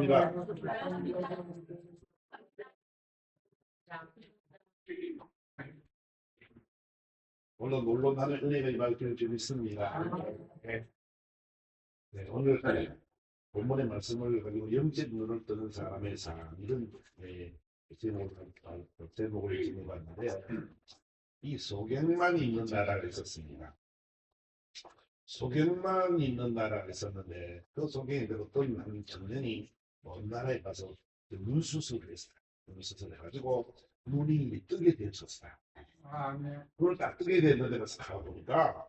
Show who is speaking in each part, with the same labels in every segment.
Speaker 1: 반갑습니다. 오늘 논론하는 은혜의 말씀을 좀 있습니다. 네. 네, 오늘 본문의 말씀을 가지고 영적 눈을 뜨는 사람의 삶 이런 제목을 지어봤는데요. 이 소경만 있는 나라가 있었습니다. 소경만 있는 나라가 있었는데 그 소경이 어떤 한 청년이 먼 나라에 가서 눈수술을 했어요. 눈수술을 해가지고 눈이 뜨게 되었어요. 네. 눈을 딱 뜨게 됐는데 가서 가보니까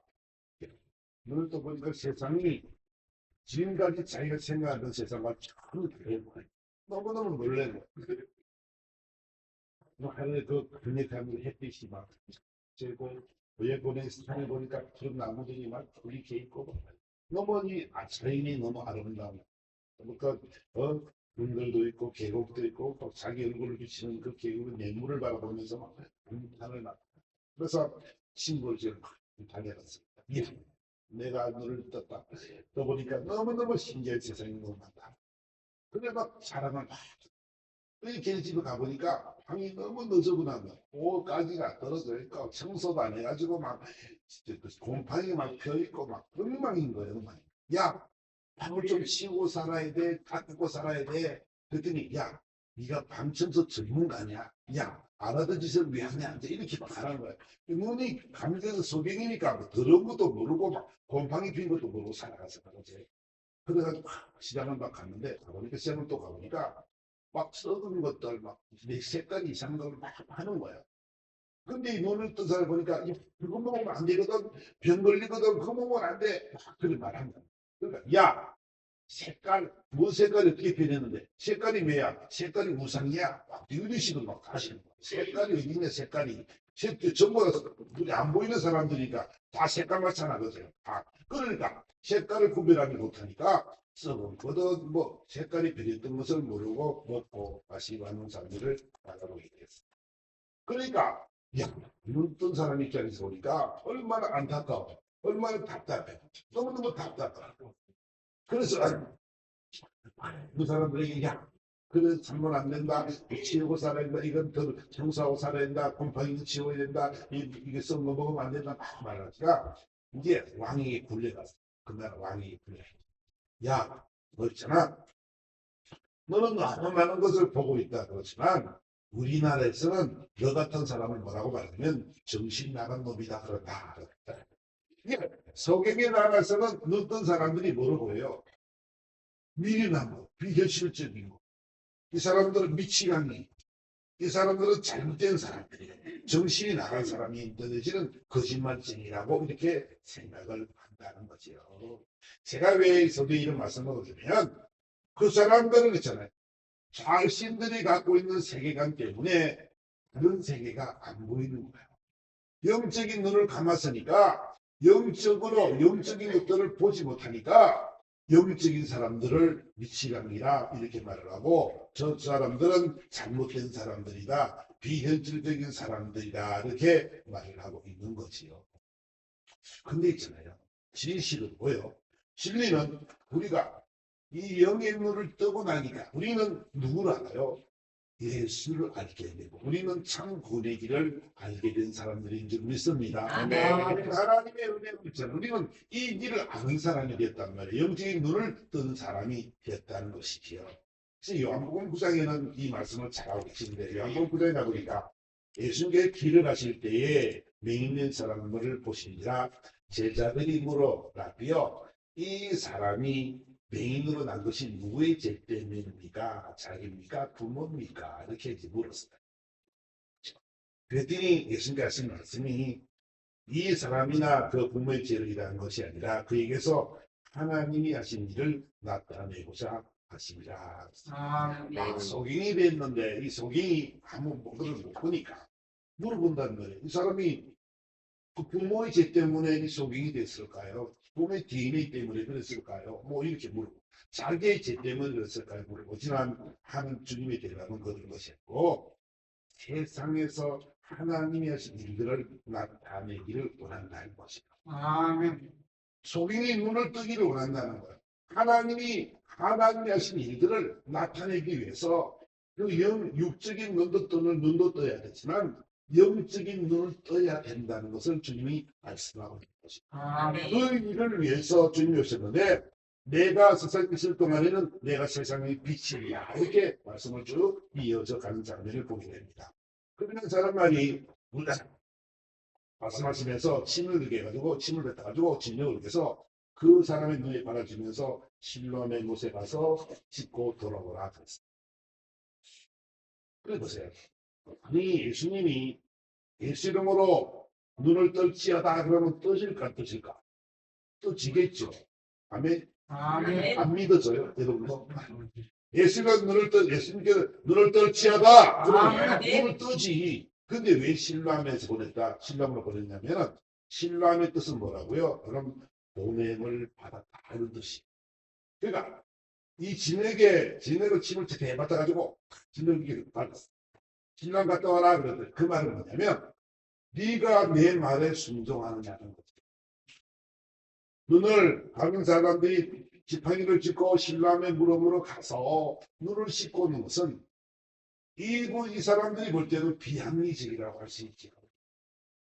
Speaker 1: 눈을 떠보니까 세상이 지금까지 자기가 생각하던 세상과 전혀 다른 거예요. 너무너무 놀래는 거예요. 하늘에 그 그네타는 햇빛이 막 쬐고 외부의 산에 보니까 푸른 나무들이 막 이렇게 있고 너무 이 자연이 너무 아름다운 그러니까 눈들도 있고 계곡도 있고 또 자기 얼굴을 비치는 그 계곡의 냇물을 바라보면서 막 감탄을 막 그래서 친구를 지금 달려갔습니다. 내가 눈을 떴다. 떠보니까 너무너무 신기한 세상이 너무 많다. 그래 막 사람을 막 걔네 집에 가보니까 방이 너무 너저분한 거야. 5까지가 떨어져 있고 청소도 안 해가지고 막 곰팡이 막 펴있고 막 엉망인 거예요. 엉망. 야 방을 좀 치우고 살아야 돼. 닦고 살아야 돼. 그랬더니 야 네가 방 청소 전문가냐? 야 안 하던 짓을 왜 하냐? 이제 이렇게 막 하는 거야. 눈이 감겨서 소경이니까 뭐 더러운 것도 모르고 막 곰팡이 핀 것도 모르고 살아가서 그러지. 그래가지고 시장을 막 갔는데 가보니까 시장을 또 가보니까 막 썩은 것들 막 색깔 이상한 걸 막 하는 거야. 근데 이 눈을 뜬 사람 보니까 그거 먹으면 안 되거든. 병 걸리거든. 그거 먹으면 안 돼. 그런 말 하는 거야. 그러니까 야 색깔 뭐 색깔이 어떻게 변했는데 색깔이 뭐야? 색깔이 우상이야. 이런 식으로 막 하시는 거야. 색깔이 어디 있냐 색깔이. 전부 다 안 보이는 사람들이니까 다 색깔 마찬가지예요. 그러니까 색깔을 구별하지 못하니까 썩은 거든 뭐 색깔이 변했던 것을 모르고 먹고 마시고 하는 사람들을 바라보게 됐어. 그러니까 눈 뜬 사람 입장에서 보니까 얼마나 안타까워, 얼마나 답답해, 너무너무 답답하고. 그래서 그 사람들에게 그래 참으면 안 된다, 치우고 살아야 된다, 이건 더 청소하고 살아야 된다, 곰팡이도 치워야 된다, 이게 썩은 거 먹으면 안 된다 막 말하니까 이제 왕에게 굴려갔어. 그날 왕에게 굴려갔어. 야, 너 있잖아. 너는 너무 많은 것을 보고 있다. 그렇지만 우리나라에서는 너 같은 사람을 뭐라고 말하면 정신 나간 놈이다. 그런다. 소경의 나라에서는 어떤 사람들이 뭐로 보여요? 미련한 거, 비현실적인 거. 이 사람들은 미치광이. 이 사람들은 잘못된 사람들이에요. 정신이 나간 사람이 너네들은 거짓말쟁이라고 이렇게 생각을 한다는 거죠. 제가 왜 서두에 이런 말씀을 드리면 그 사람들은 있잖아요. 자신들이 갖고 있는 세계관 때문에 그런 세계가 안 보이는 거예요. 영적인 눈을 감았으니까 영적인 것들을 보지 못하니까 영적인 사람들을 미치광이라 이렇게 말을 하고 저 사람들은 잘못된 사람들이다. 비현실적인 사람들이다. 이렇게 말을 하고 있는 거지요. 근데 있잖아요. 진실은 뭐예요? 진리는 우리가 이 영의 눈을 뜨고 나니까 우리는 누구를 알아요? 예수를 알게 되고 우리는 참 구원의 길을 알게 된 사람들인 줄 믿습니다. 네. 하나님의 은혜로 있잖아요. 우리는 이 길을 아는 사람이 됐단 말이에요. 영적인 눈을 뜬 사람이 됐다는 것이지요. 그래서 요한복음 9장에는 이 말씀을 잘하고 계시는데 요한복음 9장에 가보니까 예수님께 길을 가실 때에 맹인된 사람을 보시니라 제자들이 물어 라비요 이 사람이 맹인으로 난 것이 누구의 죄 때문입니까? 자기입니까? 부모입니까? 이렇게 물었어요. 그랬더니 예수님께서 하신 말씀이 이 사람이나 그 부모의 죄를 일하는 것이 아니라 그에게서 하나님이 하신 일을 나타내고자 하십니다. 소경이 됐는데 이 소경이 아무 것을 못 보니까 물어본다는 거예요. 이 사람이 그 부모의 죄 때문에 이 소경이 됐을까요? 부모의 DNA 때문에 그랬을까요? 뭐 이렇게 물어보고 자기의 죄 때문에 그랬을까요? 물어보지만 하는 주님의 대답은 그런 것이었고 세상에서 하나님이 하신 일들을 나타내기를 원한다는 것이다. 아멘. 소경이 눈을 뜨기를 원한다는 거예요. 하나님이 하신 일들을 나타내기 위해서 그 육적인 눈도 떠야 되지만 영적인 눈을 떠야 된다는 것을 주님이 말씀하고 있는 것입니다. 그 일을 위해서 주님이 오셨는데 내가 세상에 있을 동안에는 내가 세상의 빛이야 이렇게 말씀을 쭉 이어져 가는 장면을 보게 됩니다. 그러면 사람말이 말씀하시면서 침을 흘게 해가지고 침을 뱉어가지고 진력을 흘려서 그 사람의 눈에 바라지면서 실로암의 못에 가서 씻고 돌아오라 그랬습니다. 그래 보세요. 아니 예수님이 예수 이름으로 눈을 떨지어다 그러면 떠질까 안 떠질까? 떠지겠죠. 아멘. 안 믿어져요 여러분도? 예수님께 눈을 떨지어다 그러면 눈을 뜨지. 근데 왜 실로암에서 보냈다? 실로암으로 보냈냐면 실로암의 뜻은 뭐라고요? 그럼 보냄을 받았다 하는 뜻이. 그러니까 이 진에게 침을 제대로 받아가지고 진에게 받았어. 신랑 갔다 와라 그랬더니 그 말은 뭐냐면 네가 내 말에 순종하느냐는 거지. 눈을 가는 사람들이 지팡이를 짚고 신랑의 무릎으로 가서 눈을 씻고 오는 것은 이 사람들이 볼 때는 비합리적이라고 할 수 있지.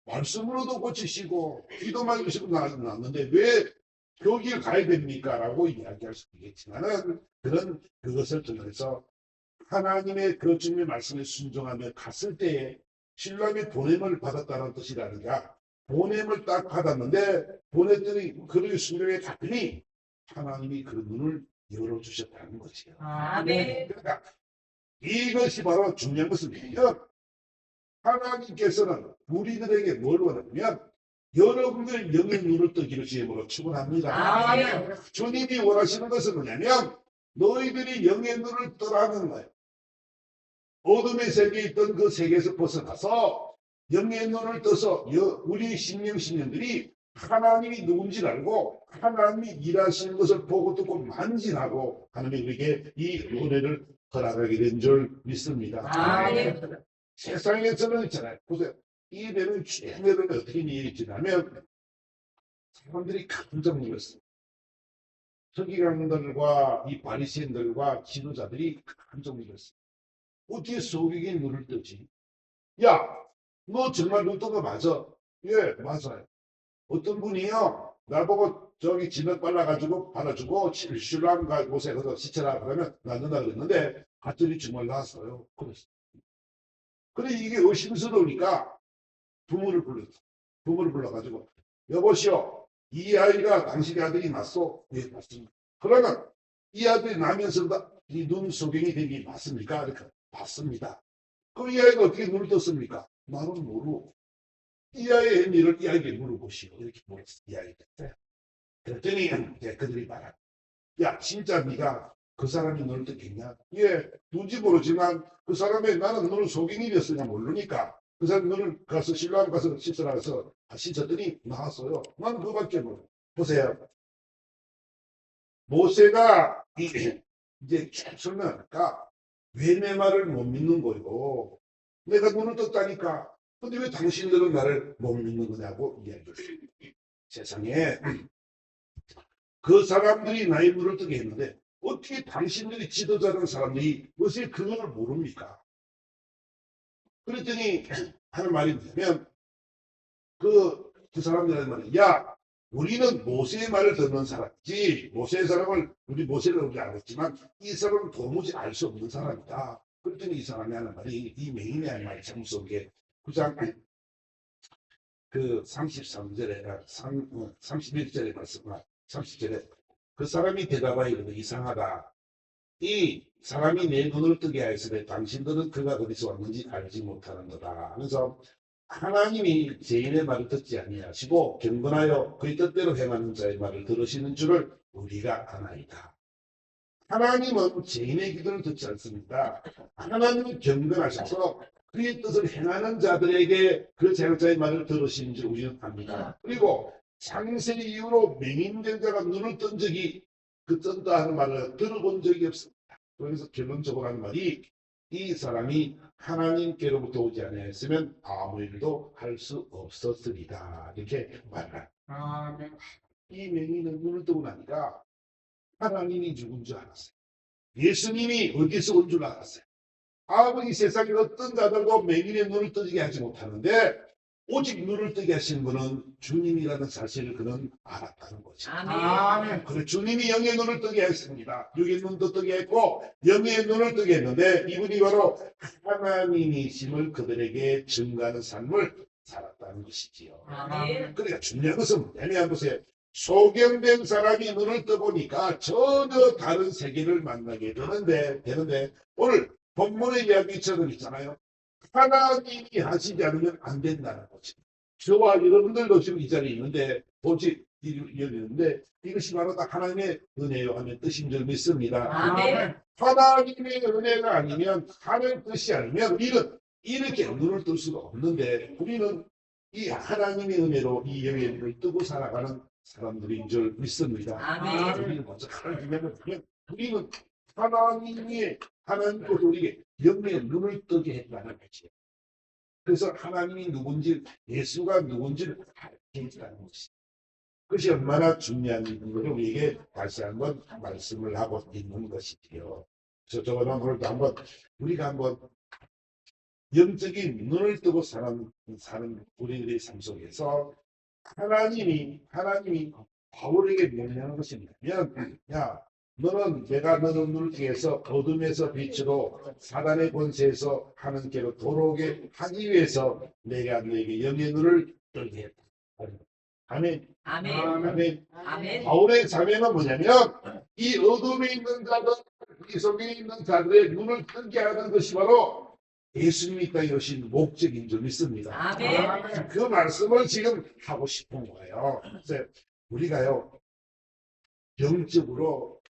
Speaker 1: 말씀으로도 고치시고 기도만 해주시고 나왔는데 왜 거기를 가야 됩니까? 라고 이야기할 수 있겠지만은 그것을 통해서 하나님의 그 주님의 말씀에 순종하며 갔을 때에 신랑의 보냄을 받았다는 뜻이라니까 보냄을 딱 받았는데 보냈더니 그렇게 순종에 갔더니 하나님이 그 눈을 열어주셨다는 것이에요. 그러니까 이것이 바로 중요한 것입니다. 하나님께서는 우리들에게 뭘 원하냐면 여러분의 영의 눈을 뜨기를 주님으로 축원합니다. 주님이 원하시는 것은 뭐냐면 너희들이 영의 눈을 뜨라는 거예요. 어둠의 세계에 있던 그 세계에서 벗어나서 영의 눈을 떠서 우리 신령들이 하나님이 누군지 알고 하나님이 일하시는 것을 보고 듣고 만진하고 하나님이 우리에게 이 은혜를 허락하게 된 줄 믿습니다. 세상에서는 있잖아요. 보세요. 이 일에는 죄를 어떻게 이해했냐면 사람들이 깜짝 놀랐어요. 서기관들과 이 바리새인들과 지도자들이 깜짝 놀랐어요. 어떻게 소경이 눈을 뜨지? 야, 너 정말 눈 뜬 거 맞아? 예, 맞아요. 어떤 분이요, 나보고 저기 진흙 발라가지고 받아주고 신랑 곳에 가서 씻어라 그러면 낫는다 그랬는데 갔더니 정말 나왔어요. 그랬어요. 그래 이게 의심스러우니까 부모를 불렀어. 부모를 불러가지고 여보시오, 이 아이가 당신의 아들이 맞소? 예, 맞습니다. 그러면 이 아들이 나면서 이 눈 소경이 된 게 맞습니까? 이렇게 맞습니다. 그럼 이 아이가 어떻게 눈을 떴습니까? 나는 모르고 이 아이의 일을 이 아이에게 물어보시오. 이렇게 물었어. 이 아이한테. 그랬더니 그들이 말하고 야 진짜 네가 그 사람이 너를 떴겠냐? 예, 누군지 모르지만 그 사람의 나는 너를 소경이었으냐 모르니까 그 사람 너를 가서 신랑 가서 씻으라 해서 씻었더니 나왔어요. 나는 그거밖에 모르. 보세요. 모세가 이제 쭉 설명하니까 왜 내 말을 못 믿는 거요? 내가 눈을 떴다니까. 근데 왜 당신들은 나를 못 믿는 거냐고 이야기했어요. 세상에 그 사람들이 나의 눈을 뜨게 했는데 어떻게 당신들이 지도자라는 사람들이 무엇에 그걸 모릅니까? 그랬더니 하는 말이 뭐냐면 그 사람들한테 말이야. 야, 우리는 모세의 말을 듣는 사람이지 모세의 사람을 우리 모세를 우리 알았지만 이 사람은 도무지 알 수 없는 사람이다. 그랬더니 이 사람이 하는 말이 이 맹인이 하는 말이 참 무서운 게 9장 그 33절에 31절에 말씀 30절에 그 사람이 대답하여 이르되 이상하다. 이 사람이 내 눈을 뜨게 하였으되 당신들은 그가 어디서 왔는지 알지 못하는 거다. 그래서 하나님이 죄인의 말을 듣지 아니하시고 경건하여 그의 뜻대로 행하는 자의 말을 들으시는 줄을 우리가 아나이다. 하나님은 죄인의 기도를 듣지 않습니다. 하나님은 경건하셔서 그의 뜻을 행하는 자들에게 그 제각자의 말을 들으시는 줄 우리는 압니다. 그리고 창세 이후로 맹인된 자가 눈을 뜬 적이 그 뜬다 하는 말을 들어본 적이 없습니다. 그래서 결론적으로 하는 말이 이 사람이 하나님께로부터 오지 않았으면 아무 일도 할 수 없었으리다. 이렇게 말합니다. 이 맹인은 눈을 뜨고 나니까 하나님이 죽은 줄 알았어요. 예수님이 어디서 온 줄 알았어요. 아버지 세상에 어떤 자들도 맹인의 눈을 뜨게 하지 못하는데 오직 눈을 뜨게 하신 분은 주님이라는 사실을 그는 알았다는 거죠.
Speaker 2: 아멘.
Speaker 1: 그래 주님이 영의 눈을 뜨게 했습니다. 육의 눈도 뜨게 했고 영의 눈을 뜨게 했는데 이분이 바로 하나님이심을 그들에게 증가하는 삶을 살았다는 것이지요.
Speaker 2: 아멘.
Speaker 1: 그러니까 중요한 것은 뭐냐면 보세요. 소경된 사람이 눈을 떠보니까 전혀 다른 세계를 만나게 되는데 오늘 본문의 이야기처럼 있잖아요. 하나님이 하시지 않으면 안 된다는 거죠. 저와 여러분들도 지금 이 자리에 있는데 오직 있는데 이것이 바로 딱 하나님의 은혜요 하는 뜻인 줄 믿습니다.
Speaker 2: 아멘.
Speaker 1: 하나님의 은혜가 아니면 하나님의 뜻이 아니면 우리는 이렇게 눈을 뜰 수가 없는데 우리는 이 하나님의 은혜로 이 영의 눈을 뜨고 살아가는 사람들인 줄 믿습니다.
Speaker 2: 아멘.
Speaker 1: 우리는 먼저 하나님을 우리는 하나님께서 우리에게 영의 눈을 뜨게 했다는 거지. 그래서 하나님이 누군지 예수가 누군지를 알게 했다는 것이. 그것이 얼마나 중요한 일인지를 우리에게 다시 한번 말씀을 하고 있는 것이지요. 저번에 오늘도 한번 우리가 한번 영적인 눈을 뜨고 사는 우리들의 삶 속에서 하나님이 바울에게 명령하는 것이 뭐냐면 야 너는 내가 너는 눈을 통해서 어둠에서 빛으로 사단의 권세에서 하는 길로 돌아오게 하기 위해서 내가 너에게 영의 눈을 뜨게 했다. 아멘.
Speaker 2: 아멘.
Speaker 1: 아멘.
Speaker 2: 아멘.
Speaker 1: 바울의 자매는 뭐냐면 이 어둠에 있는 자들, 이 속에 있는 자들의 눈을 뜨게 하는 것이 바로 예수님이 땅에 오신 목적인 줄 믿습니다.
Speaker 2: 아멘.
Speaker 1: 그 말씀을 지금 하고 싶은 거예요. 그래서 우리가요 영적으로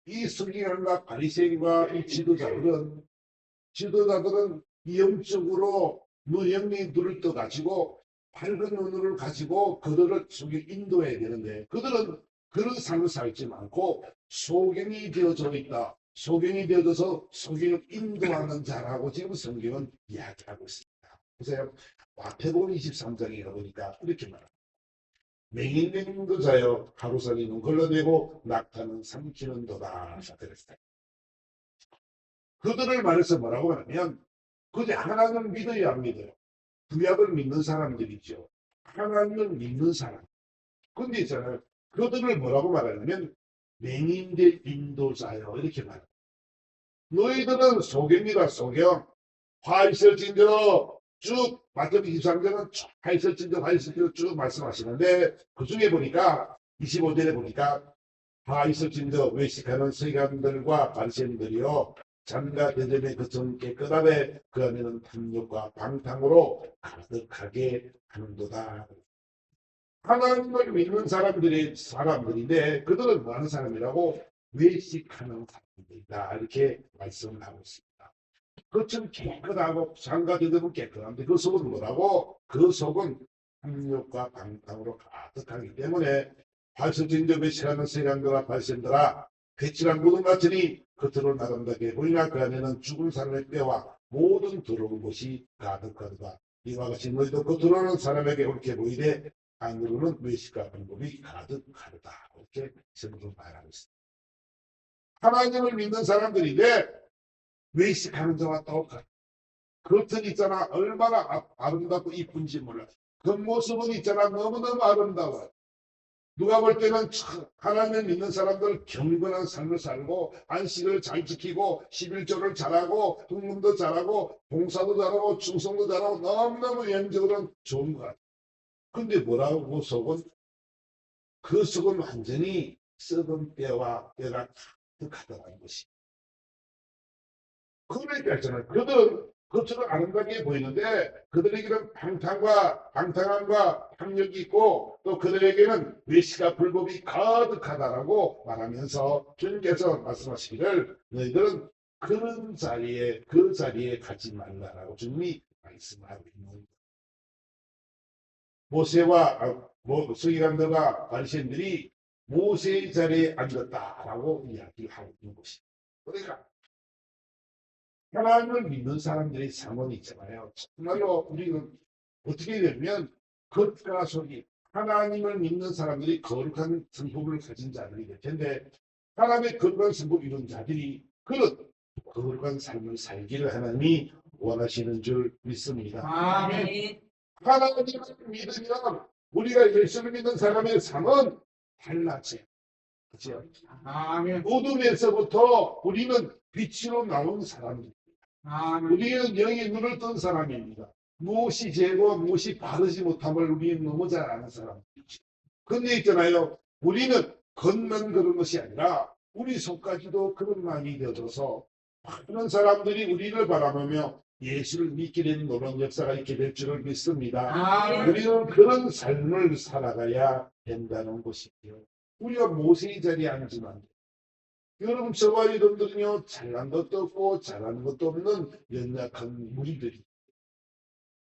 Speaker 1: 이 서기관과 바리새인과 이 지도자들은 이 영적으로 영의 눈을 떠가지고 밝은 눈을 가지고 그들을 속에 인도해야 되는데 그들은 그런 삶을 살지 않고 소경이 되어져 있다. 소경이 되어져서 소경을 인도하는 자라고 지금 성경은 이야기하고 있습니다. 보세요. 마태복음 23장에 가보니까 이렇게 말합니다. 맹인된 자여 하루살이 눈 걸러내고 낙타는 삼키는도다. 그랬어요. 그들을 말해서 뭐라고 하냐면 그저 하나님을 믿어야 안 믿어요. 구약을 믿는 사람들이죠. 하나님을 믿는 사람. 근데 있잖아요. 그들을 뭐라고 말하냐면 맹인된 인도자여 이렇게 말해요. 너희들은 소경이다 소경. 화 있을진저 쭉 마태복음 23장은 화 있을진저 쭉 말씀하시는데 그 중에 보니까 25절에 보니까 화 있을진저 외식하는 서기관들과 바리새인들이요 잔과 대접의 그처럼 깨끗하되 그 안에는 탐욕과 방탕으로 가득하게 하는도다. 하나님을 믿는 사람들인데 그들은 뭐 하는 사람이라고 외식하는 사람들이다 이렇게 말씀을 하고 있습니다. 그것은 깨끗하고 장과 대접은 깨끗한데 그 속은 뭐라고? 그 속은 탐욕과 방탕으로 가득하기 때문에 발설진저 배치라는 세상들아 발센들아 배치란 모든 같으니 겉으로 나간다게 보이나 그 안에는 죽은 사람의 뼈와 모든 더러운 것이 가득하다. 이와 같이 너희도 겉으로는 사람에게 옳게 보이되 안으로는 외식과 방법이 가득하다. 이렇게 성경 말하고 있습니다. 하나님을 믿는 사람들인데 외식하는 자와 똑같아. 겉은 있잖아 얼마나 아름답고 이쁜지 몰라. 겉모습은 있잖아 너무너무 아름다워. 누가 볼 때는 하나님을 믿는 사람들 경건한 삶을 살고 안식을 잘 지키고 11조를 잘하고 흥문도 잘하고 봉사도 잘하고 충성도 잘하고 너무너무 영적으로는 좋은 것 같아. 근데 뭐라고 속은? 그 속은 완전히 썩은 뼈와 뼈가 가득하다는 것이. 그러니까 있잖아요. 그들은 겉으로 아름답게 보이는데 그들에게는 방탕함과 탐욕이 있고 또 그들에게는 외식과 불법이 가득하다라고 말하면서 주님께서 말씀하시기를 너희들은 그런 자리에 그 자리에 가지 말라라고 주님이 말씀하고 있는 모세와 서기관들과 바리새인들이 모세의 자리에 앉았다라고 이야기하고 있는 것입니다. 그러니까 하나님을 믿는 사람들의 삶은 있잖아요. 정말로 우리는 어떻게 되면 겉과 속이 하나님을 믿는 사람들이 거룩한 성품을 가진 자들이 될 텐데 하나님의 거룩한 성부 이룬 자들이 그런 거룩한 삶을 살기를 하나님이 원하시는 줄 믿습니다.
Speaker 2: 아멘.
Speaker 1: 하나님을 믿으면 우리가 예수를 믿는 사람의 삶은 달라져요. 그렇죠?
Speaker 2: 아멘.
Speaker 1: 어둠에서부터 우리는 빛으로 나온 사람입니다.
Speaker 2: 아멘.
Speaker 1: 우리는 영의 눈을 뜬 사람입니다. 무엇이 죄고 무엇이 바르지 못함을 우리는 너무 잘 아는 사람들이죠. 근데 있잖아요. 우리는 겉만 그런 것이 아니라 우리 속까지도 그런 마음이 되어져서 많은 사람들이 우리를 바라보며 예수를 믿게 되는 놀라운 역사가 있게 될 줄을 믿습니다.
Speaker 2: 아멘.
Speaker 1: 우리는 그런 삶을 살아가야 된다는 것이죠. 우리가 모세의 자리에 앉으면 여러분 저와 여러분들은요 잘난 것도 없고 잘하는 것도 없는 연약한 무리들이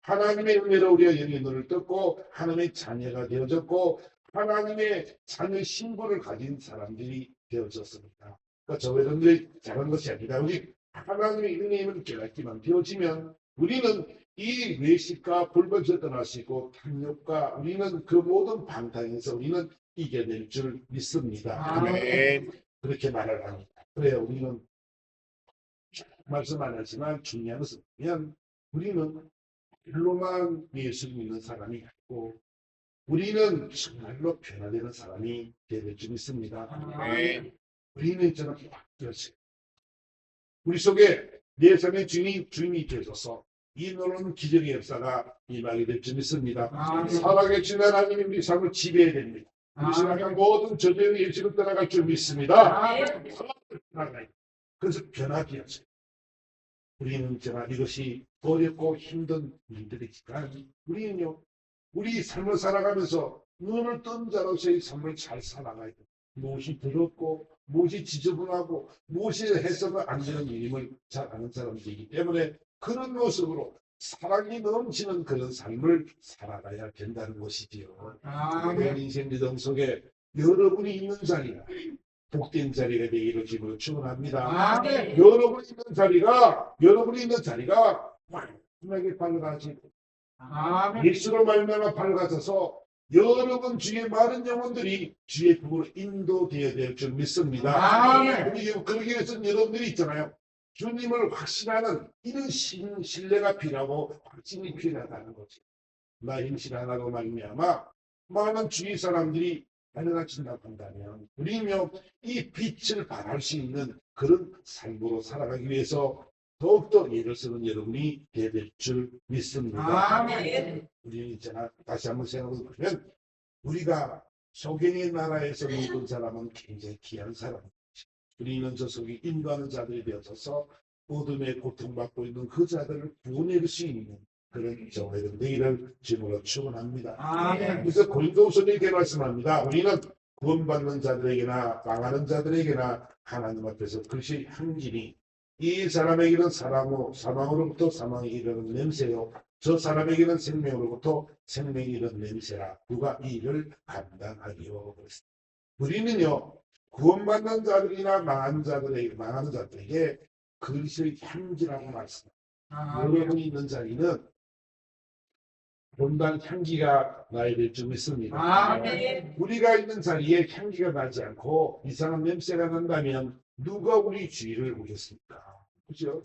Speaker 1: 하나님의 은혜로 우리가 영의 눈을 떴고 하나님의 자녀가 되어졌고 하나님의 자녀 신분을 가진 사람들이 되어졌습니다. 그러니까 저와 여러분들이 잘한 것이 아니라 우리 하나님의 은혜임을 깨닫기만 되어지면 우리는 이 외식과 불법에서 떠날 수 있고 탐욕과 우리는 그 모든 방탕에서 우리는 이겨낼 줄 믿습니다.
Speaker 2: 아멘.
Speaker 1: 그렇게 말을 합니다. 그래요. 우리는 말씀 안 하지만 중요한 것은 뭐냐면 우리는 일로만 예수를 믿는 사람이 아니고 우리는 정말로 변화되는 사람이 되될 줄 믿습니다.
Speaker 2: 아멘.
Speaker 1: 우리는 있잖아 바뀌었어요. 우리 속에 내 삶의 주인이 되어서 이 놀라운 기적의 역사가 임하게 될 줄 믿습니다.
Speaker 2: 아멘.
Speaker 1: 살아계신 하나님이 우리 삶을 지배해야 됩니다. 우리
Speaker 2: 아멘.
Speaker 1: 생각한 모든 저주의 예수를 떠나갈 줄 믿습니다.
Speaker 2: 아멘.
Speaker 1: 그래서 변하게 하세요. 우리는 정말 이것이 어렵고 힘든 일들이지만 우리는요, 우리 삶을 살아가면서 눈을 뜬 자로서의 삶을 잘 살아가야 돼요. 무엇이 더럽고 무엇이 지저분하고 무엇이 해서는 안 되는 일임을 잘 아는 사람들이기 때문에 그런 모습으로 사랑이 넘치는 그런 삶을 살아가야 된다는 것이지요.
Speaker 2: 아멘.
Speaker 1: 인생 리듬 속에 여러분이 있는 자리가 복된 자리가 되기를 주님으로 축원합니다.
Speaker 2: 아멘.
Speaker 1: 여러분이 있는 자리가 완전하게 밝아지고
Speaker 2: 아멘.
Speaker 1: 예수로 말미암아 밝아져서 여러분 주의 많은 영혼들이 주의 복으로 인도되어야 될 줄 믿습니다.
Speaker 2: 아멘.
Speaker 1: 그러기 위해서는 여러분들이 있잖아요. 주님을 확신하는 이런 신뢰가 필요하고 확신이 필요하다는 거죠. 나 임신 안 하고 말미암아 많은 주위 사람들이 달려가신다고 한다면 우리며 이 빛을 발할 수 있는 그런 삶으로 살아가기 위해서 더욱더 예를 쓰는 여러분이 되어야 될 줄 믿습니다.
Speaker 2: 아멘.
Speaker 1: 우리 있잖아 다시 한번 생각해 보면 우리가 소경의 나라에서 모든 사람은 굉장히 귀한 사람이죠. 우리는 저 속에 인도하는 자들이 되어서 어둠에 고통받고 있는 그 자들을 구원할 수 있는 그런 저희들 되기를 주님으로 축원합니다.
Speaker 2: 아멘.
Speaker 1: 그래서 고린도후서에 이렇게 말씀합니다. 우리는 구원받는 자들에게나 망하는 자들에게나 하나님 앞에서 그것이 한길이 이 사람에게는 사망으로부터 사망이 이르는 냄새요 저 사람에게는 생명으로부터 생명이 이르는 냄새라 누가 이 일을 감당하리요. 우리는요 구원받는 자들이나 망하는 자들에게 그리스도의 향기라고 말씀합니다. 여러분이 있는 자리는 본당 향기가 나야 될 줄 믿습니다.
Speaker 2: 아멘.
Speaker 1: 우리가 있는 자리에 향기가 나지 않고 이상한 냄새가 난다면 누가 우리 주위를 오겠습니까? 그죠?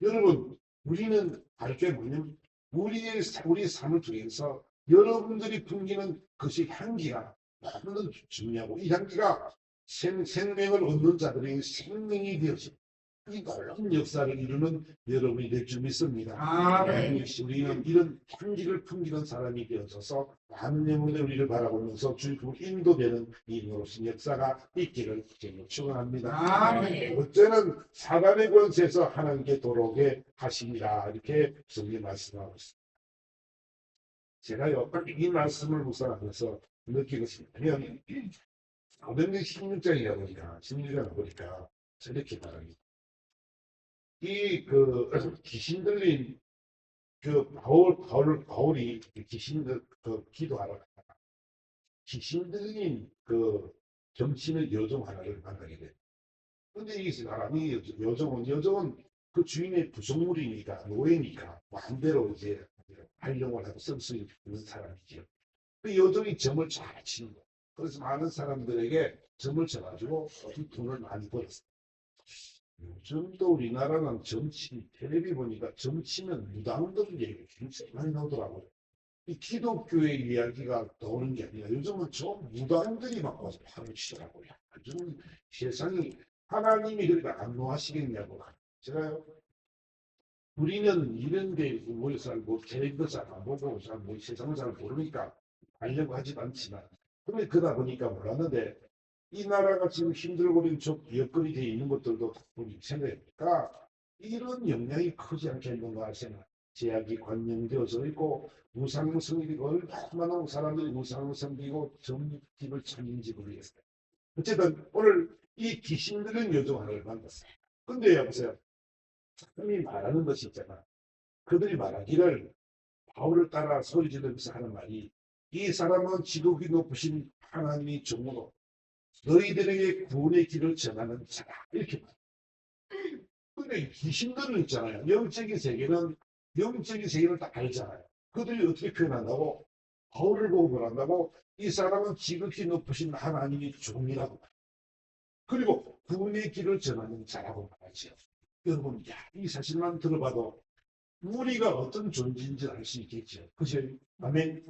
Speaker 1: 여러분, 우리는 알게 뭐냐면 우리 삶을 통해서 여러분들이 풍기는 그것이 향기가 너무나 중요하고 이 향기가 생명을 얻는 자들에게 생명이 되어집니다. 이 놀라운 역사를 이루는 여러분이 될 줄 믿습니다.
Speaker 2: 아멘.
Speaker 1: 역시 우리는 이런 향기를 풍기는 사람이 되어서 많은 영혼의 우리를 바라보면서 주님으로 인도되는 이 놀라운 역사가 있기를 축원합니다.
Speaker 2: 아멘.
Speaker 1: 어째는 사단의 권세에서 하나님께 돌아오게 하십니다. 이렇게 성경이 말씀하고 있습니다. 제가요 이 말씀을 묵상하면서 느낀 것이 뭐냐면 고린도 16장이다 보니까 16장을 보니까 저렇게 말합니다. 귀신 들린 바울이 귀신들 기도하러 갔다가 귀신 들린 정치인의 여종 하나를 만나게 돼요. 근데 이 사람이 여종은 그 주인의 부속물이니까 노예니까 마음대로 이제 활용을 하고 쓸 수 있는 사람이죠. 그 여종이 점을 잘 치는 거예요. 그래서 많은 사람들에게 점을 쳐가지고 돈을 많이 벌었어요. 요즘도 우리나라는 정치, 텔레비 보니까 정치면 무당들 얘기 굉장히 많이 나오더라고요. 이 기독교의 이야기가 나오는 게 아니라 요즘은 저 무당들이 막 와서 판을 치더라고요. 요즘 세상이 하나님이 그렇게 안노하시겠냐고. 제가요, 우리는 이런 데 모여서 뭐 텔레비도 잘 안 보고 잘뭐 세상을 잘 모르니까 알려고 하지도 않지만 근데 그러다 보니까 몰랐는데 이 나라가 지금 힘들고 있는 여건이 되어 있는 것들도 보니 생각해보니까 이런 영향이 크지 않겠는가 생각. 제약이 관영되어져 있고 무상성이 얼마나 사람들이 무상성 비고 정집을 찾는지 모르겠어요. 어쨌든 오늘 이 귀신 들은 여종을 만났어요. 근데 여보세요. 사람이 말하는 것이 있잖아. 그들이 말하기를 바울을 따라 소리 지르면서 하는 말이 이 사람은 지극히 높으신 하나님의 종으로 너희들에게 구원의 길을 전하는 자다. 이렇게 말해요. 근데 귀신들은 있잖아요. 영적인 세계는 다 알잖아요. 그들이 어떻게 표현한다고? 바울을 보고 말한다고? 이 사람은 지극히 높으신 하나님의 종이라고 말해요. 그리고 구원의 길을 전하는 자라고 말하죠. 여러분, 이 사실만 들어봐도 우리가 어떤 존재인지 알 수 있겠죠. 그죠? 아멘.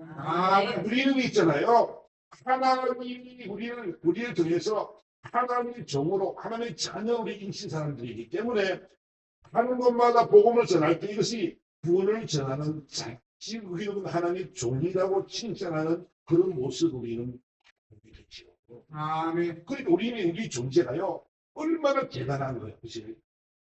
Speaker 1: 우리는 있잖아요. 하나님이 우리를 통해서 하나님의 종으로 하나님의 자녀로 인신 사람들이기 때문에 하는 것마다 복음을 전할 때 이것이 구원을 전하는 자, 지금 우리는 하나님의 종이라고 칭찬하는 그런 모습 우리는 이렇죠. 아멘. 그러니까 우리 존재가요 얼마나 대단한 거예요. 그치?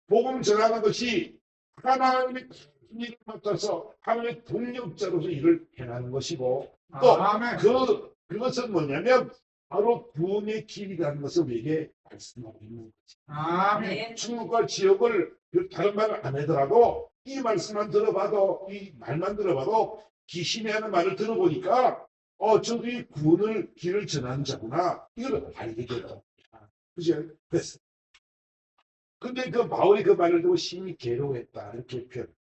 Speaker 1: 복음 전하는 것이 하나님의 일을 맡아서 하나님의 동력자로서 일을 해나가는 것이고 또 그것은 뭐냐면 바로 구원의 길이라는 것을 우리에게 말씀하고 있는 거지. 아멘. 천국과 지옥을 다른 말을 안 하더라도 이 말씀만 들어봐도 이 말만 들어봐도 귀신이 하는 말을 들어보니까 저들이 구원을 길을 전하는 자구나 이걸 알게 되더라고요. 그죠? 그래서 근데 그 바울이 그 말을 듣고 심히 괴로워했다 이렇게 표현.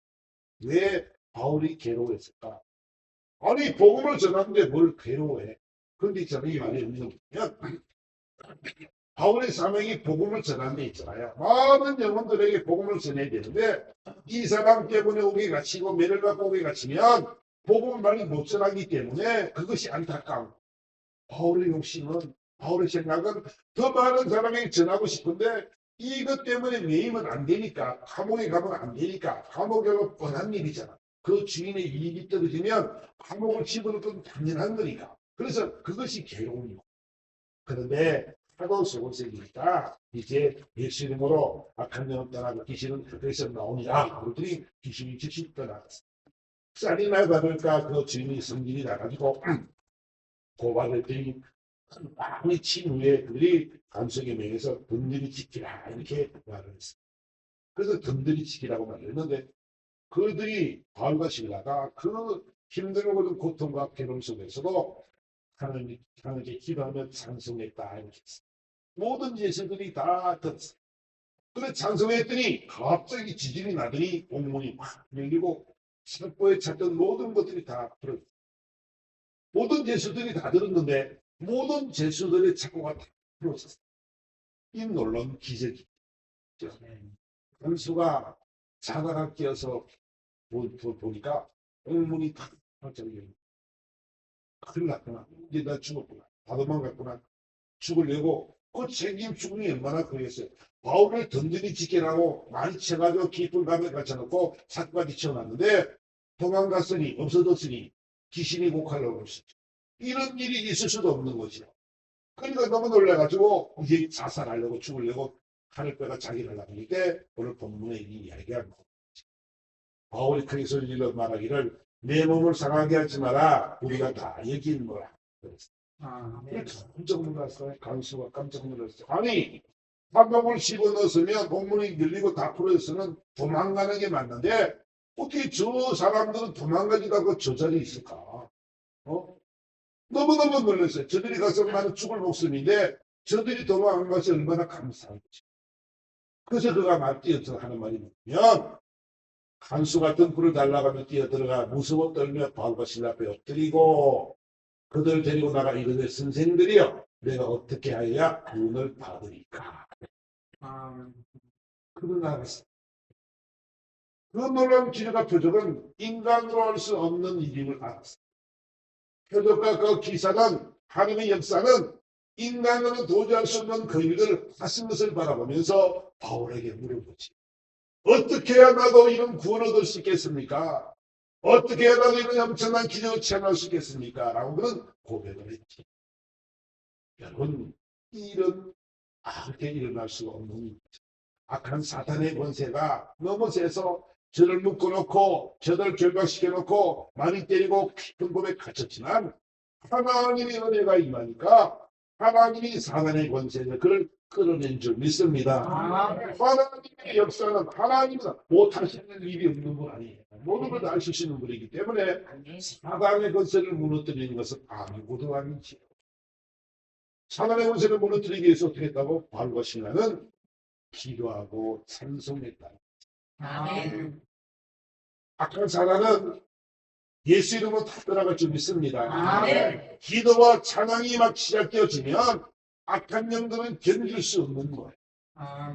Speaker 1: 왜 바울이 괴로워했을까? 아니 복음을 전하는데 뭘 괴로워해? 그런데 있잖아요. 이 말이 있는 거면 바울의 사명이 복음을 전하는 데 있잖아요. 많은 영혼들에게 복음을 전해야 되는데 이 사람 때문에 오게 갇히고 매를 갖고 오게 갇히면 복음을 많이 못 전하기 때문에 그것이 안타까운 바울의 욕심은 바울의 생각은 더 많은 사람에게 전하고 싶은데 이것 때문에 매이면 안 되니까 감옥에 가면 안 되니까 감옥에 가면 뻔한 일이잖아. 그 주인의 이익이 떨어지면 감옥을 집어넣는 건 당연한 거니까. 그래서 그것이 괴로움이고. 그런데 하도 소곤색이니까 이제 예수 이름으로 악한 영을 떠나고 귀신은 그래서 나오니라. 그랬더니 귀신이 즉시 떠나갔어. 쌀이나 받을까 그 주인이 성질이 나가지고 고발을 했더니 많이 친 후에 그들이 간수에게 명해서 덤들이 지키라 이렇게 말을 했어요. 그래서 덤들이 지키라고 말을 했는데 그들이 바울과 실라가 그 힘들고 고통과 괴로움 속에서도 하나님께 기도하며 찬송했다 이렇게 했어요. 모든 예수들이 다 들었어요. 그래 찬송했더니 갑자기 지진이 나더니 옥문이 확 열리고 살포에 찾던 모든 것들이 다 풀어졌어요. 모든 제수들이 다 들었는데 모든 제수들의 착고가 다 풀어졌어요. 이 놀라운 기적이죠. 한수가 자다가 깨어서 보니까 옥문이 다 갑자기 열리고 큰일 났구나. 이제 나 죽었구나. 다 도망갔구나. 죽으려고 그 책임 죽음이 얼마나 그랬어요. 바울을 든든히 지키라고 많이 쳐가지고 깊은 감에 갇혀놓고 사까지 쳐놨는데 도망갔으니 없어졌으니 귀신이 곡하려고 했었죠. 이런 일이 있을 수도 없는 거죠. 그러니까 너무 놀라가지고 이제 자살하려고 죽으려고 하늘뼈가 자기를 나가니 때 오늘 본문에 이 이야기가 나오죠. 바울이 크게 소리질러 말하기를 내 몸을 상하게 하지 마라. 우리가 다 여기 있는 거라. 깜짝 놀랐어요. 강수가 깜짝 놀랐어요. 아니 한몸을 집어넣었으면 공문이 열리고 다 풀어졌으면 도망가는 게 맞는데 어떻게 저 사람들은 도망가지도 않고 저 자리에 있을까? 너무너무 놀랐어요. 저들이 가서 나는 죽을 목숨인데 저들이 도망간 것이 얼마나 감사한 거지. 그래서 그가 뛰어들어 하는 말이 뭐냐면 간수 같은 불을 달라가며 뛰어들어가 무서워 떨며 바울과 실라 앞에 엎드리고 그들 데리고 나가 이르되 선생들이여 내가 어떻게 하여야 구원을 받으리까. 그들 나갔어. 그 놀라운 기적과 표적은 인간으로 할 수 없는 일임을 알았어. 표적과 그 기사는 하나님의 역사는 인간으로 도저히 할 수 없는 그 일을 하신 것을 바라보면서 바울에게 물어보지. 어떻게 해야 나도 이런 구원을 얻을 수 있겠습니까? 어떻게 해야 나도 이런 엄청난 기적을 체험할 수 있겠습니까? 라고 그런 고백을 했지. 여러분, 이런 그렇게 일어날 수가 없는 악한 사탄의 권세가 너무 세서 저를 묶어놓고 저를 결박시켜놓고 많이 때리고 깊은 곳에 갇혔지만 하나님의 은혜가 임하니까 하나님이 사단의 권세를 그를 끌어낸 줄 믿습니다. 하나님의 역사는 하나님은 못하시는 일이 없는 분 아니에요. 모든 걸 다 하시는 분이기 때문에 사단의 권세를 무너뜨리는 것은 아무것도 아니지요. 사단의 권세를 무너뜨리기 위해서 어떻게 했다고? 바울과 신라는 기도하고 찬송했다.
Speaker 2: 아멘.
Speaker 1: 악한 사단은 예수 이름으로 다 떠나갈 줄 믿습니다.
Speaker 2: 아멘.
Speaker 1: 기도와 찬양이 막 시작되어지면 악한 영들은 견딜 수 없는 거예요.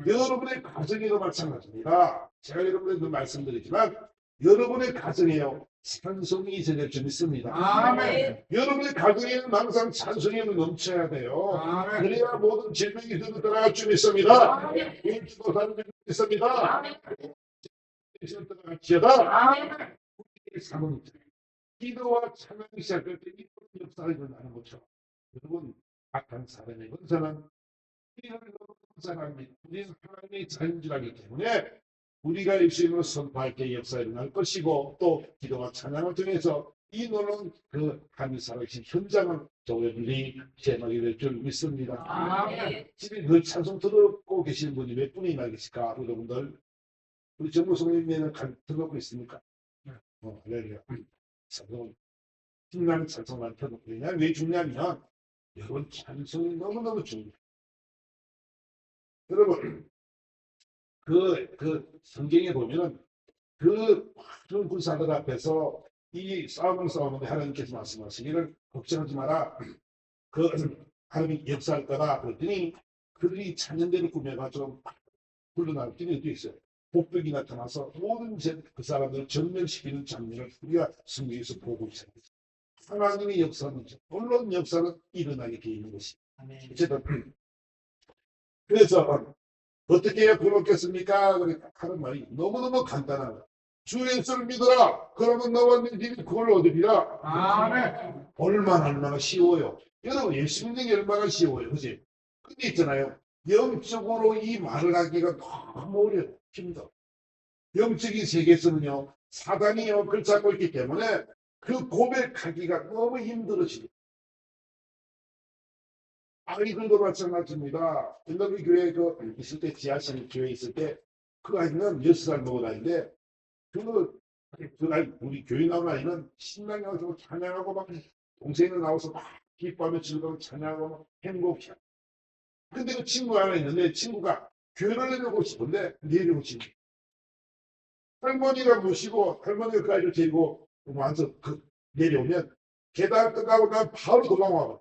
Speaker 1: 여러분의 가정에도 마찬가지입니다. 제가 여러분에게 말씀드리지만 여러분의 가정에요 찬송이 있어야 줄 믿습니다.
Speaker 2: 아멘.
Speaker 1: 여러분의 가정에는 항상 찬송이 넘쳐야 돼요.
Speaker 2: 아멘.
Speaker 1: 그래야 모든 질병이 그대로 떠나갈 줄 믿습니다. 기도 사는 줄 믿습니다. 떠나갈지어다. 사모님 기도와 찬양이 시작할 때 이런 역사가 일어나는 것처럼 여러분 악한 사람의 권세는 우리를 너무 사랑합니다. 우리는 하나님의 자연주라기 때문에 우리가 예수님으로 선포할 때 역사가 일어날 것이고 또 기도와 찬양을 통해서 이 놀라운 그 하나님 살아계신 현장을 여러분이 제막이 될 줄 믿습니다.
Speaker 2: 아멘.
Speaker 1: 집에 그 찬송 들었고 계시는 분이 몇 분이나 계실까? 여러분들 우리 정부 성님에는 들었고 있습니까? 네. 찬송 신나는 찬송만 켜놓고 그냥 왜 중요하면 여러분 찬송이 너무너무 중요해요. 여러분 그 성경에 보면은 그 많은 군사들 앞에서 이 싸움을 싸우는데 하나님께서 말씀하시기를 걱정하지 마라. 그 하나님이 역사할 거다 그랬더니 그들이 찬양대를 꾸며가지고 불러나올 때는 어디 있어요? 복벽이 나타나서 모든 그 사람들을 전멸시키는 장면을 우리가 성경에서 보고 있어요. 하나님의 역사는 물론 역사는 일어나게 되어 있는 것이. 어쨌든 그래서 어떻게 해야 구원 얻겠습니까? 그러니까 하는 말이 너무너무 간단한 거야. 주 예수를 믿어라. 그러면 너와 네 집이 구원을 얻으리라.
Speaker 2: 아멘.
Speaker 1: 얼마나 쉬워요. 여러분 예수 믿는 게 얼마나 쉬워요. 그지? 근데 있잖아요. 영적으로 이 말을 하기가 너무 어려워요. 힘들어. 영적인 세계에서는요. 사단이요. 그걸 잡고 있기 때문에 그 고백하기가 너무 힘들어지죠. 아이들도 마찬가지입니다. 옛날 우리 교회 있을 때 지하실 교회 있을 때 그 아이는 6살 먹은 아이인데 그 아이 우리 교회 나온 아이는 신나게 가서 찬양하고 막 동생이 나와서 막 기뻐하며 즐거워 찬양하고 막 행복해. 근데 그 친구 하나 있는데 친구가 교회를 내려오고 싶은데 내려오지. 할머니가 모시고 할머니가 그 아이를 데리고 와서 내려오면 계단 끝나고 난 바로 도망와.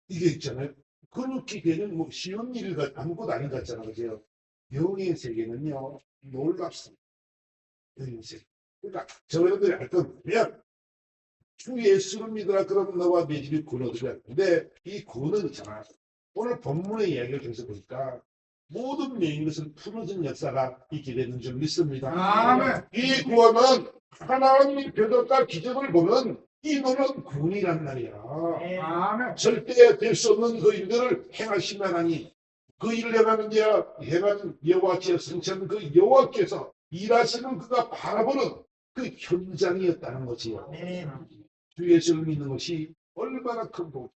Speaker 1: 이게 있잖아요. 그렇게 되는 뭐 쉬운 일 아무것도 아닌 것 같잖아요. 그죠? 영의 세계는요 놀랍습니다. 영의 세계. 그러니까 저희들이 알 건 뭐냐면 주 예수를 믿으라 그러면 너와 네 집이 구원 얻으리라. 근데 이 구원은 있잖아. 오늘 본문의 이야기를 통해서 보니까 모든 명인 것은 풀어진 역사가 있게 되는 줄 믿습니다.
Speaker 2: 아멘.
Speaker 1: 이 구원은 하나님의 표적과 기적을 보면 이 노는 구원이란 말이야.
Speaker 2: 아멘.
Speaker 1: 절대 될 수 없는 그 일들을 행하신 하나님, 그 일을 행하는 여호와께서 성취하는 그 여호와께서 일하시는 그가 바라보는 그 현장이었다는 거지요. 주 예수를 믿는 것이 얼마나 큰 복.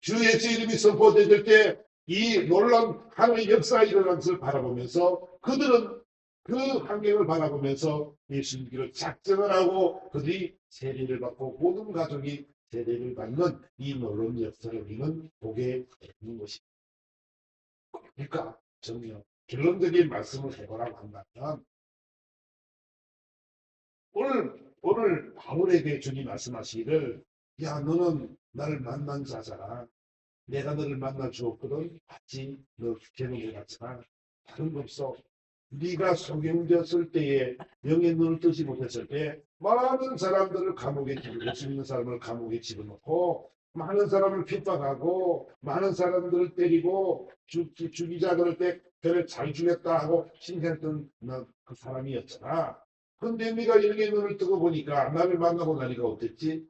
Speaker 1: 주 예수 이름이 선포될 때 이 놀라운 하나님의 역사가 일어난 것을 바라보면서 그들은 그 환경을 바라보면서 예수 믿기로 작정을 하고 그들이 세례를 받고 모든 가족이 세례를 받는 이 놀라운 역사를 우리는 보게 되는 것입니다. 그러니까 정리요. 결론적인 말씀을 해보라고 한다면 오늘 바울에게 주님 말씀하시기를 야 너는 나를 만난 자잖아. 내가 너를 만나 주었거든. 마치 너 개놈을 같지만 다른 거 없어. 네가 소경되었을 때에 영의 눈을 뜨지 못했을 때 많은 사람들을 감옥에 집어넣고 예수 믿는 사람을 감옥에 집어넣고 많은 사람을 핍박하고 많은 사람들을 때리고 죽이자 그럴 때 그래 잘 죽였다 하고 칭찬했던 그 사람이었잖아. 근데 네가 영의 눈을 뜨고 보니까 나를 만나고 나니까 어땠지?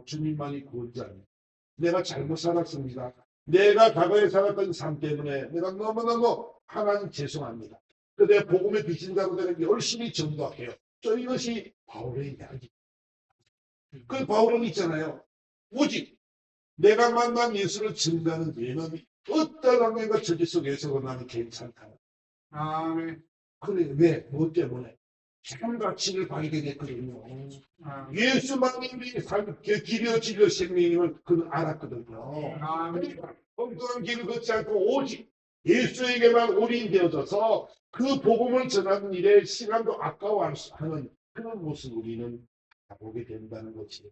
Speaker 1: 주님만이 구원자니 내가 잘못 살았습니다. 내가 과거에 살았던 삶 때문에 내가 너무너무 하나님 죄송합니다. 내 복음에 비친 자로 내가 열심히 전도할게요. 이것이 바울의 이야기. 그 바울은 있잖아요. 오직 내가 만난 예수를 증거하는 예는 어떠한 내가 저지 속에서 나는 괜찮다.
Speaker 2: 아멘.
Speaker 1: 그래 왜? 뭐 때문에? 참 가치를 발견 됐거든요. 예수만님이 길이요 진리요 생명임을 그는 알았거든요. 그러니까 엉뚱한 길을 걷지 않고 오직 예수에게만 올인되어져서 그 복음을 전하는 일에 시간도 아까워하는 그런 모습을 우리는 보게 된다는 거지.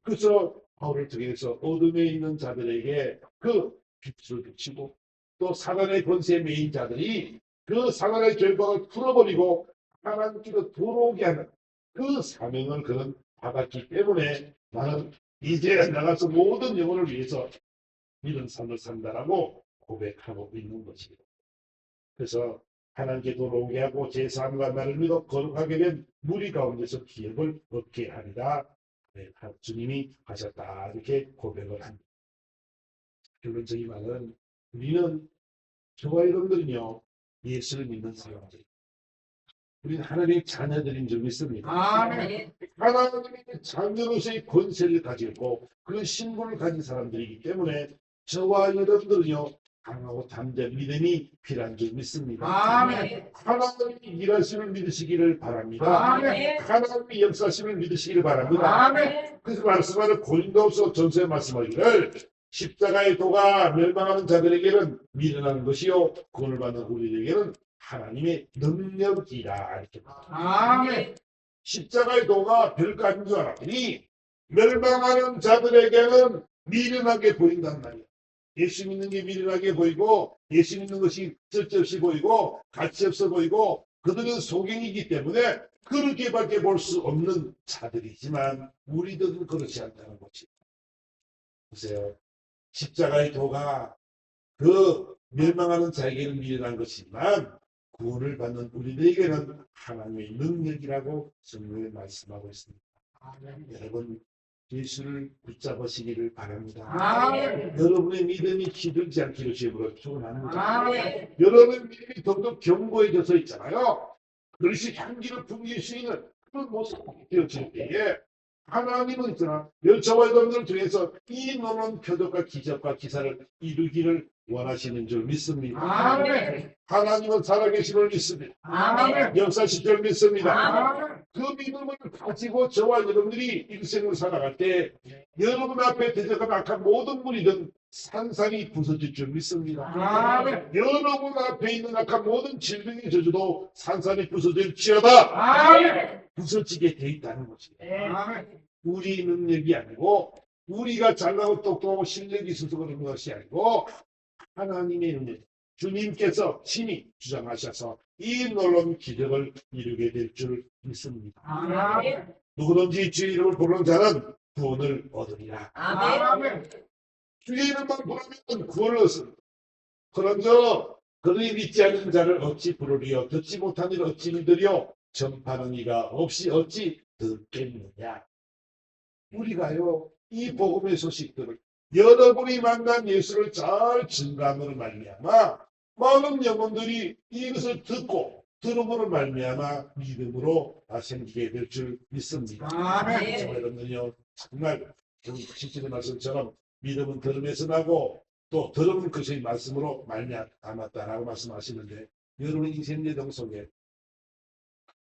Speaker 1: 그래서 바울을 통해서 어둠에 있는 자들에게 그 빛을 비치고 또 사단의 권세에 매인 자들이 그 사단의 결박을 풀어버리고 하나님께로 돌아오게 하는 그 사명을 그는 받았기 때문에 나는 이제 나가서 모든 영혼을 위해서 이런 삶을 산다라고 고백하고 있는 것입니다. 그래서 하나님께 돌아오게 하고 제3과 나를 믿어 거룩하게 된 무리 가운데서 기업을 얻게 하리라. 주님이 하셨다. 이렇게 고백을 합니다. 결론적인 말은 우리는 저와 여러분들은요 예수를 믿는 사람들. 우리는 하나님의 자녀들인 줄 믿습니다.
Speaker 2: 아멘.
Speaker 1: 하나님의 자녀로서의 권세를 가지고 그런 신분을 가진 사람들이기 때문에 저와 여러분들은요 강하고 담대한 믿음이 필요한 줄 믿습니다.
Speaker 2: 아멘.
Speaker 1: 하나님이 일하심을 믿으시기를 바랍니다.
Speaker 2: 아멘.
Speaker 1: 하나님이 역사심을 믿으시기를 바랍니다.
Speaker 2: 아멘.
Speaker 1: 그래서 말씀하는 고린도후서 전서에 말씀하기를 십자가의 도가 멸망하는 자들에게는 미련한 것이요 구원을 받는 우리에게는 하나님의 능력이라 이렇게.
Speaker 2: 아멘.
Speaker 1: 십자가의 도가 별거 줄 알았더니 멸망하는 자들에게는 미련하게 보인단 말이야. 예수 믿는 게 미련하게 보이고 예수 믿는 것이 쓸데없이 보이고 가치없어 보이고 그들은 소경이기 때문에 그렇게밖에 볼 수 없는 자들이지만 우리들은 그렇지 않다는 거지. 보세요. 십자가의 도가 그 멸망하는 자에게는 미련한 것이지만 구원을 받는 우리들에게는 하나님의 능력이라고 성경에 말씀하고 있습니다. 여러분 예수를 붙잡으시기를 바랍니다. 여러분의 믿음이 기들지 않기를 주님으로 축원합니다. 여러분의 믿음이 더욱 견고해져서 있잖아요. 그릇이 향기를 풍길 수 있는 그런 모습이 되어질 때에 하나님은 있잖아 저와 여러분들을 통해서 이 놀라운 표적과 기적과 기사를 이루기를 원하시는 줄 믿습니다. 하나님은 살아계심을 믿습니다. 역사하실 줄 믿습니다. 그 믿음을 가지고 저와 여러분들이 일생을 살아갈 때 여러분 앞에 대적한 악한 모든 무리든 산산이 부서질 줄 믿습니다. 여러분 앞에 있는 악한 모든 질병의 저주도 산산이 부서질지어다. 부서지게 돼 있다는 것이에요. 우리 능력이 아니고 우리가 잘나고 똑똑하고 실력이 있어서 그런 것이 아니고 하나님의 능력, 주님께서 친히 주장하셔서 이 놀라운 기적을 이루게 될 줄 믿습니다. 누구든지 주의 이름을 부르는 자는 구원을 얻으리라. 주의 이름만 부르면 구원을 얻습니다. 그런저 그들이 믿지 않는 자를 어찌 부르리요 듣지 못한 이를 어찌 믿으리요 전파는 이가 없이 어찌 듣겠느냐. 우리가요 이 복음의 소식들을 여러분이 만난 예수를 잘 증거함으로 말미암아 많은 영혼들이 이것을 듣고 들음으로 말미암아 믿음으로 생기게 될 줄 믿습니다. 여러분은요 정말 실제의 말씀처럼 믿음은 들음에서 나고 또 들음은 그것의 말씀으로 말미암았다라고 말씀하시는데 여러분의 인생 여정 속에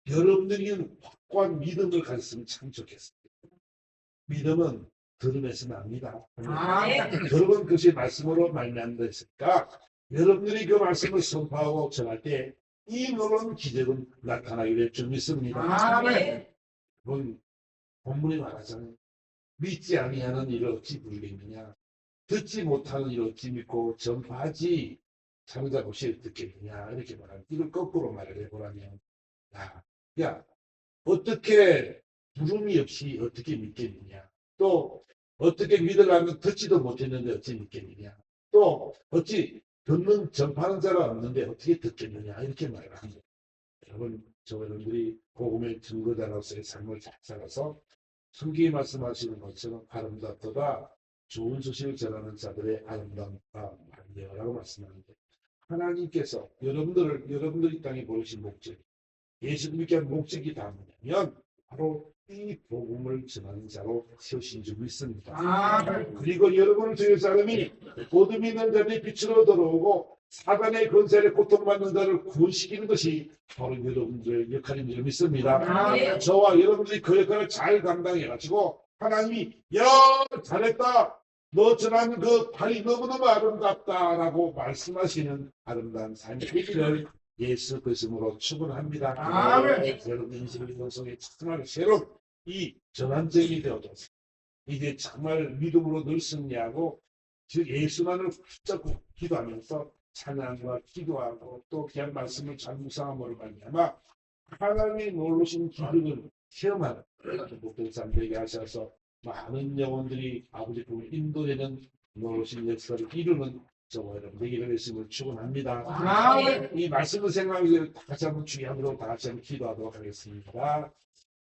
Speaker 1: 여러분들이 확고한 믿음을 가졌으면 참 좋겠습니다. 믿음은 들음에서 납니다. 들음은 그것이 말씀으로 말미암다 했으니까 여러분들이 그 말씀을 선포하고 전할 때 이 놀라운 기적은 나타나게 될 줄 믿습니다. 그건 본문에 말하잖아요. 믿지 아니하는 이를 어찌 부르겠느냐. 듣지 못하는 이를 어찌 믿고 전파하지 장자 없이 듣겠느냐. 이렇게 말하는 이걸 거꾸로 말을 해보라면 야, 어떻게 부름이 없이 어떻게 믿겠느냐. 또 어떻게 믿으려면 듣지도 못했는데 어찌 믿겠느냐. 또 어찌 듣는 전파하는 자가 없는데 어떻게 듣겠느냐. 이렇게 말을 합니다. 여러분, 여러분들이 복음의 증거자로서의 삶을 잘 살아서 성경이 말씀하시는 것처럼 아름답도다 좋은 소식을 전하는 자들의 아름다움과 반대라고 말씀하는데 하나님께서 여러분들이 땅에 보내신 목적, 예수님께 한 목적이 다 뭐냐면 바로 이 복음을 전하는 자로 세우신 줄 믿습니다.
Speaker 2: 아멘.
Speaker 1: 그리고 여러분을 통해 사람이 모든 믿는 자들이 빛으로 들어오고 사단의 권세를 고통받는 자를 구원시키는 것이 바로 여러분들의 역할인 줄 믿습니다.
Speaker 2: 아멘.
Speaker 1: 저와 여러분들이 그 역할을 잘 감당해가지고 하나님이 야 잘했다 너 전하는 그 발이 너무너무 아름답다라고 말씀하시는 아름다운 삶의 길을 예수 그리스도로 축원합니다.
Speaker 2: 아멘.
Speaker 1: 여러분 인생의 영성에 정말 새로운 이 전환점이 되어져서 이제 정말 믿음으로 늘 승리하고 즉 예수만을 붙잡고 기도하면서 찬양과 기도하고 또 귀한 말씀을 잘 묵상함으로 말미암아 하나님의 놀라신 기능을 체험하는 복된 삶 되게 하셔서 많은 영혼들이 아버지 품을 인도되는 놀라신 역사를 이루는 저와 여러분들에게 이루었음을 축원합니다.
Speaker 2: 아멘.
Speaker 1: 이 말씀을 생각하기 다 같이 한번 주의하도록 다 같이 한번 기도하도록 하겠습니다.